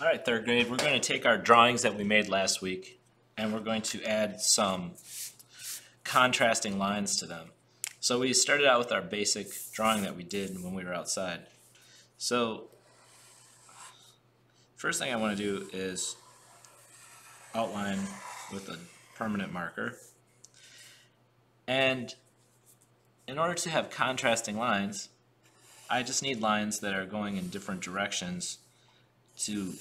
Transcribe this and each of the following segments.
All right, third grade, we're going to take our drawings that we made last week and we're going to add some contrasting lines to them. So we started out with our basic drawing that we did when we were outside. So first thing I want to do is outline with a permanent marker. And in order to have contrasting lines, I just need lines that are going in different directions to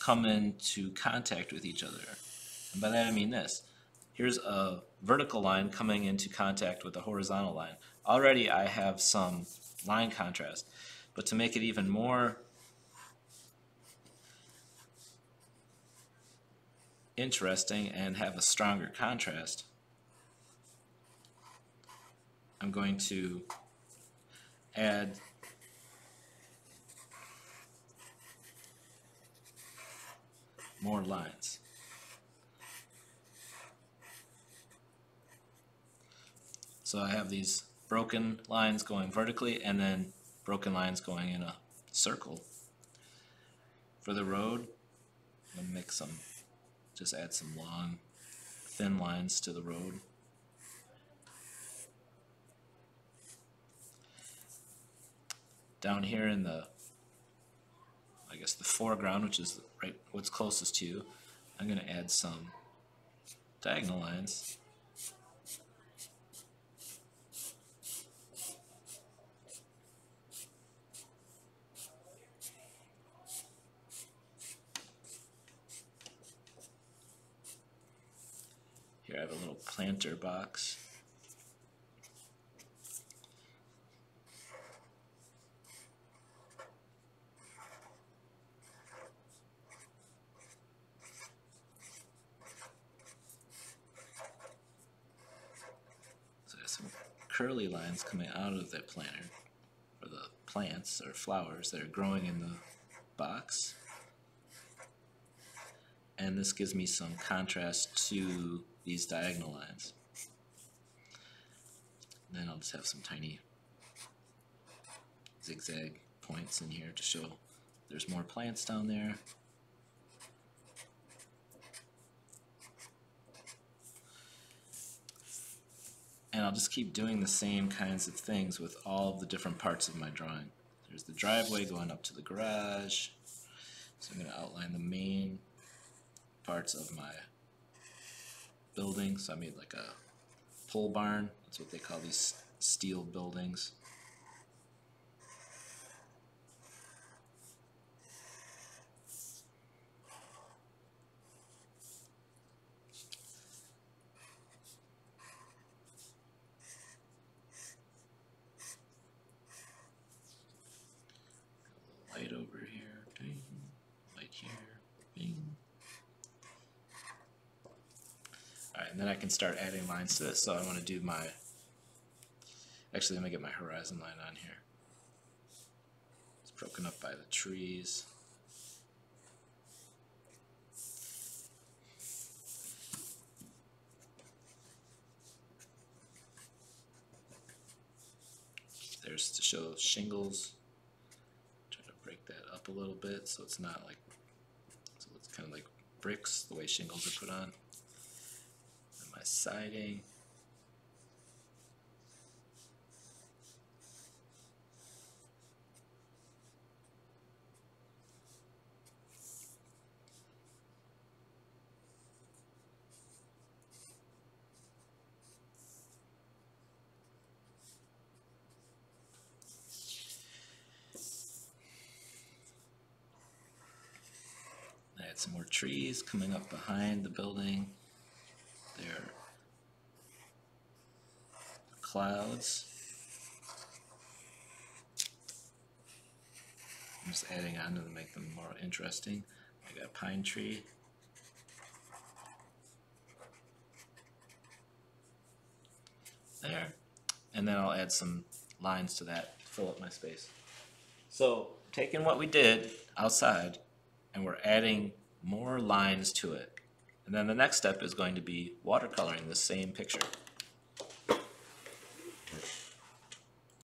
come into contact with each other. And by that I mean this. Here's a vertical line coming into contact with a horizontal line. Already I have some line contrast, but to make it even more interesting and have a stronger contrast, I'm going to add more lines. So I have these broken lines going vertically and then broken lines going in a circle. For the road, I'm going to make some, just add some long, thin lines to the road. Down here in the, I guess the foreground, which is right what's closest to you, I'm going to add some diagonal lines. Here I have a little planter box. So I have some curly lines coming out of that planter, or the plants or flowers that are growing in the box. And this gives me some contrast to these diagonal lines. And then I'll just have some tiny zigzag points in here to show there's more plants down there. And I'll just keep doing the same kinds of things with all of the different parts of my drawing. There's the driveway going up to the garage. So I'm going to outline the main parts of my building. So I made like a pole barn. That's what they call these steel buildings. Light over here, ding. Light here, bing. Alright, and then I can start adding lines to this. So I want to do my, actually let me get my horizon line on here. It's broken up by the trees. There's to show shingles. Try to break that up a little bit so it's not like, so it's kind of like bricks the way shingles are put on. And my siding. I had some more trees coming up behind the building. There are clouds. I'm just adding on to make them more interesting. I got a pine tree. There. And then I'll add some lines to that to fill up my space. So taking what we did outside and we're adding more lines to it. And then the next step is going to be watercoloring the same picture.